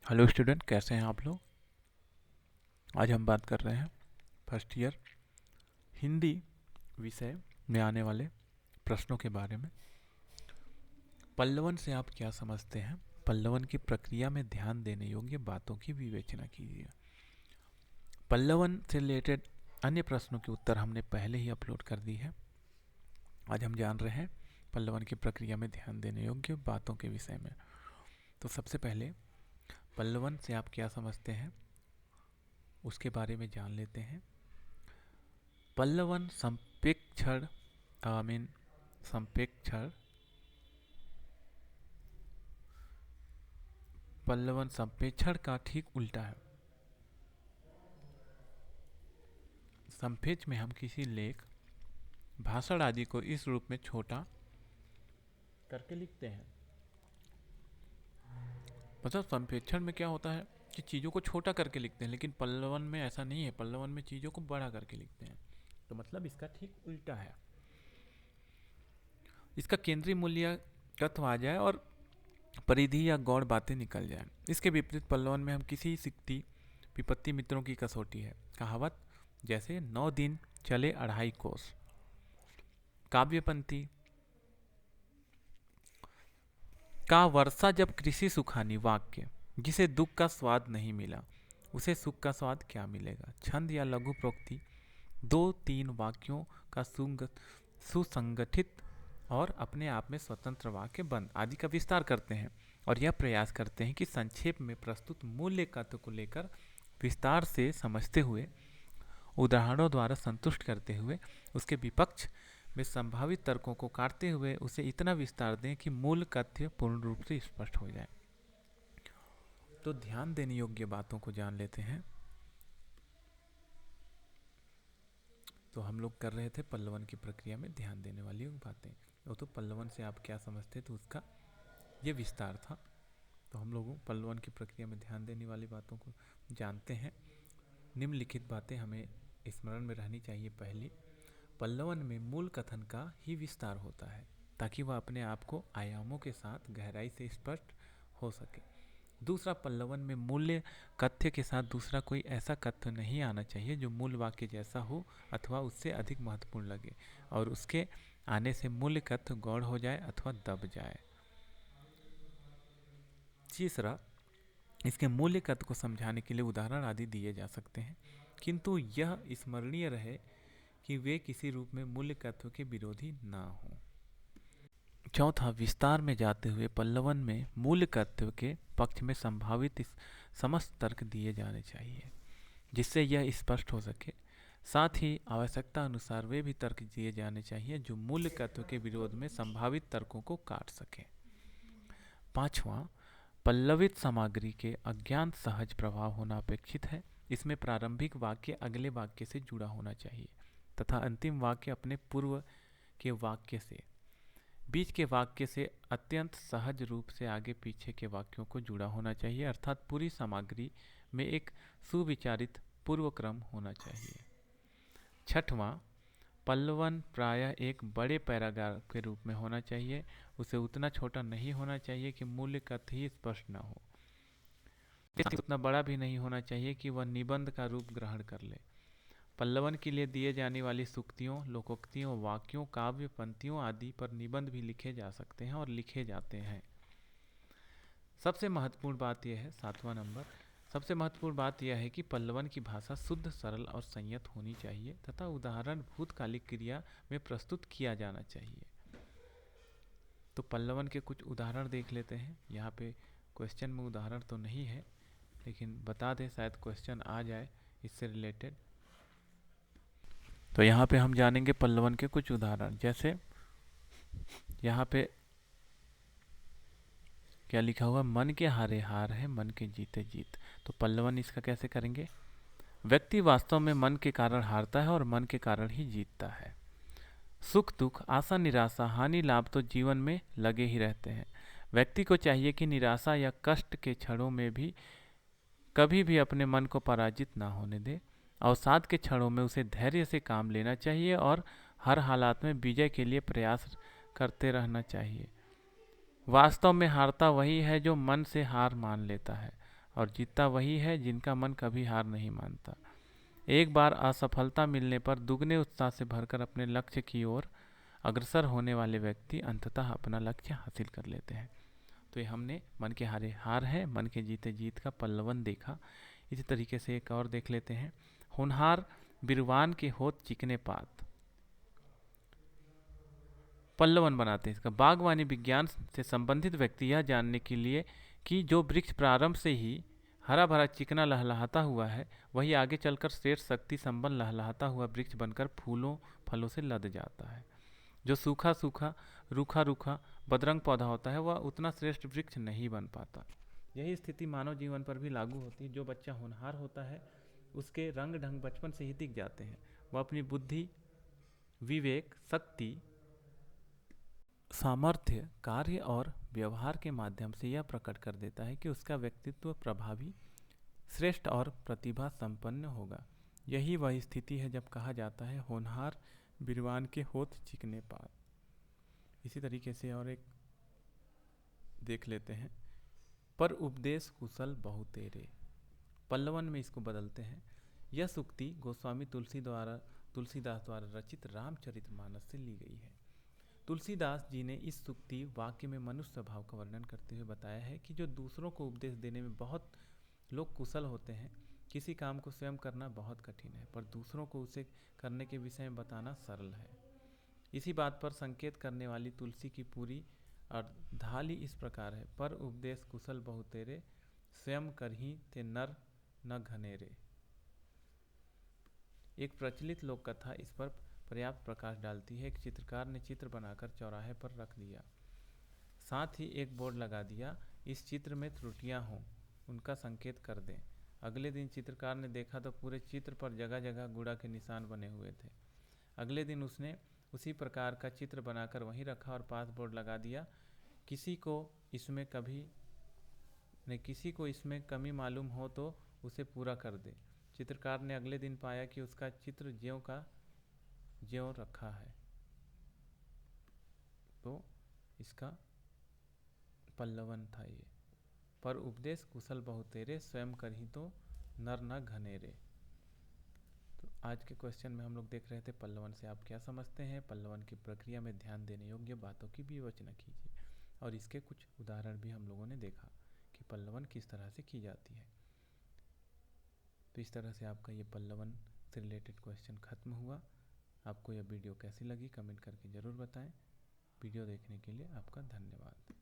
Hello student, कैसे हैं आप लोग। आज हम बात कर रहे हैं फर्स्ट ईयर हिंदी विषय में आने वाले प्रश्नों के बारे में। पल्लवन से आप क्या समझते हैं? पल्लवन की प्रक्रिया में ध्यान देने योग्य बातों की विवेचना कीजिए। पल्लवन से रिलेटेड अन्य प्रश्नों के उत्तर हमने पहले ही अपलोड कर दी है। आज हम जान रहे हैं पल्लवन की प्रक्रिया में ध्यान देने योग्य बातों के विषय में। तो सबसे पहले पल्लवन से आप क्या समझते हैं उसके बारे में जान लेते हैं। पल्लवन संप्रेक्षण संप्रेक्षण पल्लवन संप्रेक्षण का ठीक उल्टा है। संप्रेक्ष में हम किसी लेख, भाषण आदि को इस रूप में छोटा करके लिखते हैं। मतलब संप्रेक्षण में क्या होता है कि चीज़ों को छोटा करके लिखते हैं, लेकिन पल्लवन में ऐसा नहीं है। पल्लवन में चीज़ों को बड़ा करके लिखते हैं। तो मतलब इसका ठीक उल्टा है। इसका केंद्रीय मूल्य तत्व आ जाए और परिधि या गौड़ बातें निकल जाए। इसके विपरीत पल्लवन में हम किसी सिक्ति विपत्ति मित्रों की कसौटी है। कहावत जैसे 9 दिन चले 2.5 कोस। काव्यपंथी का वर्षा जब कृषि सुखानी वाक्य, जिसे दुख का स्वाद नहीं मिला उसे सुख का स्वाद क्या मिलेगा। छंद या लघु प्रोक्ति 2-3 वाक्यों का सुसंगठित और अपने आप में स्वतंत्र वाक्य बंद आदि का विस्तार करते हैं और यह प्रयास करते हैं कि संक्षेप में प्रस्तुत मूल्य तत्व को लेकर विस्तार से समझते हुए, उदाहरणों द्वारा संतुष्ट करते हुए, उसके विपक्ष में संभावित तर्कों को काटते हुए उसे इतना विस्तार दें कि मूल तथ्य पूर्ण रूप से स्पष्ट हो जाए। तो ध्यान देने योग्य बातों को जान लेते हैं। तो हम लोग कर रहे थे पल्लवन की प्रक्रिया में ध्यान देने वाली बातें। तो पल्लवन से आप क्या समझते तो उसका ये विस्तार था। तो हम लोगों पल्लवन की प्रक्रिया में ध्यान देने वाली बातों को जानते हैं। निम्नलिखित बातें हमें स्मरण में रहनी चाहिए। पहली, पल्लवन में मूल कथन का ही विस्तार होता है ताकि वह अपने आप को आयामों के साथ गहराई से स्पष्ट हो सके। दूसरा, पल्लवन में मूल्य कथ्य के साथ दूसरा कोई ऐसा कथ्य नहीं आना चाहिए जो मूल वाक्य जैसा हो अथवा उससे अधिक महत्वपूर्ण लगे और उसके आने से मूल्य कथ्य गौड़ हो जाए अथवा दब जाए। तीसरा, इसके मूल्य कथ्य को समझाने के लिए उदाहरण आदि दिए जा सकते हैं, किंतु यह स्मरणीय रहे कि वे किसी रूप में मूल्य तत्व के विरोधी ना हो। चौथा, विस्तार में जाते हुए पल्लवन में मूल्य तत्व के पक्ष में संभावित समस्त तर्क दिए जाने चाहिए जिससे यह स्पष्ट हो सके। साथ ही आवश्यकता अनुसार वे भी तर्क दिए जाने चाहिए जो मूल्य तत्व के विरोध में संभावित तर्कों को काट सके। पांचवा, पल्लवित सामग्री के अज्ञात सहज प्रभाव होना अपेक्षित है। इसमें प्रारंभिक वाक्य अगले वाक्य से जुड़ा होना चाहिए तथा अंतिम वाक्य अपने पूर्व के वाक्य से, बीच के वाक्य से अत्यंत सहज रूप से आगे पीछे के वाक्यों को जुड़ा होना चाहिए। अर्थात पूरी सामग्री में एक सुविचारित पूर्व क्रम होना चाहिए। छठवां, पल्लवन प्रायः एक बड़े पैराग्राफ के रूप में होना चाहिए। उसे उतना छोटा नहीं होना चाहिए कि मूल्य कथ्य ही स्पष्ट न हो, उतना बड़ा भी नहीं होना चाहिए कि वह निबंध का रूप ग्रहण कर ले। पल्लवन के लिए दिए जाने वाली सूक्तियों, लोकोक्तियों, वाक्यों, काव्य पंक्तियों आदि पर निबंध भी लिखे जा सकते हैं और लिखे जाते हैं। सबसे महत्वपूर्ण बात यह है, 7वां नंबर, सबसे महत्वपूर्ण बात यह है कि पल्लवन की भाषा शुद्ध, सरल और संयत होनी चाहिए तथा उदाहरण भूतकालिक क्रिया में प्रस्तुत किया जाना चाहिए। तो पल्लवन के कुछ उदाहरण देख लेते हैं। यहाँ पे क्वेश्चन में उदाहरण तो नहीं है, लेकिन बता दें शायद क्वेश्चन आ जाए इससे रिलेटेड। तो यहाँ पे हम जानेंगे पल्लवन के कुछ उदाहरण। जैसे यहाँ पे क्या लिखा हुआ, मन के हारे हार है, मन के जीते जीत। तो पल्लवन इसका कैसे करेंगे। व्यक्ति वास्तव में मन के कारण हारता है और मन के कारण ही जीतता है। सुख दुख, आशा निराशा, हानि लाभ तो जीवन में लगे ही रहते हैं। व्यक्ति को चाहिए कि निराशा या कष्ट के क्षणों में भी कभी भी अपने मन को पराजित ना होने दे। अवसाद के क्षणों में उसे धैर्य से काम लेना चाहिए और हर हालात में विजय के लिए प्रयास करते रहना चाहिए। वास्तव में हारता वही है जो मन से हार मान लेता है और जीतता वही है जिनका मन कभी हार नहीं मानता। एक बार असफलता मिलने पर दुगने उत्साह से भरकर अपने लक्ष्य की ओर अग्रसर होने वाले व्यक्ति अंततः अपना लक्ष्य हासिल कर लेते हैं। तो ये हमने मन के हारे हार है, मन के जीते जीत का पल्लवन देखा। इसी तरीके से एक और देख लेते हैं। होनहार बिरवान के होत चिकने पात, पल्लवन बनाते हैं इसका। बागवानी विज्ञान से संबंधित व्यक्ति यह जानने के लिए कि जो वृक्ष प्रारंभ से ही हरा भरा चिकना लहलहाता हुआ है, वही आगे चलकर श्रेष्ठ शक्ति संपन्न लहलहाता हुआ वृक्ष बनकर फूलों फलों से लद जाता है। जो सूखा सूखा रूखा रूखा बदरंग पौधा होता है, वह उतना श्रेष्ठ वृक्ष नहीं बन पाता। यही स्थिति मानव जीवन पर भी लागू होती है। जो बच्चा होनहार होता है, उसके रंग ढंग बचपन से ही दिख जाते हैं। वह अपनी बुद्धि, विवेक, शक्ति, सामर्थ्य, कार्य और व्यवहार के माध्यम से यह प्रकट कर देता है कि उसका व्यक्तित्व प्रभावी, श्रेष्ठ और प्रतिभा संपन्न होगा। यही वह स्थिति है जब कहा जाता है होनहार बिरवान के होत चिकने पात। इसी तरीके से और एक देख लेते हैं। पर उपदेश कुशल बहु तेरे, पल्लवन में इसको बदलते हैं। यह सूक्ति गोस्वामी तुलसीदास द्वारा रचित रामचरितमानस से ली गई है। तुलसीदास जी ने इस सूक्ति वाक्य में मनुष्य स्वभाव का वर्णन करते हुए बताया है कि जो दूसरों को उपदेश देने में बहुत लोग कुशल होते हैं, किसी काम को स्वयं करना बहुत कठिन है, पर दूसरों को उसे करने के विषय में बताना सरल है। इसी बात पर संकेत करने वाली तुलसी की पूरी अर्धाली इस प्रकार है। पर उपदेश कुशल बहु तेरे, स्वयं करही ते नर न घनेरे। एक प्रचलित लोक कथा इस पर पर्याप्त प्रकाश डालती है। एक चित्रकार ने चित्र बनाकर चौराहे पर रख दिया, साथ ही एक बोर्ड लगा दिया, इस चित्र में त्रुटियां हों उनका संकेत कर दें। अगले दिन चित्रकार ने देखा तो पूरे चित्र पर जगह जगह गुड़ा के निशान बने हुए थे। अगले दिन उसने उसी प्रकार का चित्र बनाकर वहीं रखा और पास बोर्ड लगा दिया, किसी को इसमें कमी मालूम हो तो उसे पूरा कर दे। चित्रकार ने अगले दिन पाया कि उसका चित्र ज्यों का ज्यों रखा है। तो इसका पल्लवन था ये। पर उपदेश कुशल बहु तेरे, स्वयं करही तो नर न घनेरे। तो आज के क्वेश्चन में हम लोग देख रहे थे पल्लवन से आप क्या समझते हैं। पल्लवन की प्रक्रिया में ध्यान देने योग्य बातों की विवेचना कीजिए, और इसके कुछ उदाहरण भी हम लोगों ने देखा कि पल्लवन किस तरह से की जाती है। तो इस तरह से आपका ये पल्लवन से रिलेटेड क्वेश्चन खत्म हुआ। आपको यह वीडियो कैसी लगी कमेंट करके ज़रूर बताएं। वीडियो देखने के लिए आपका धन्यवाद।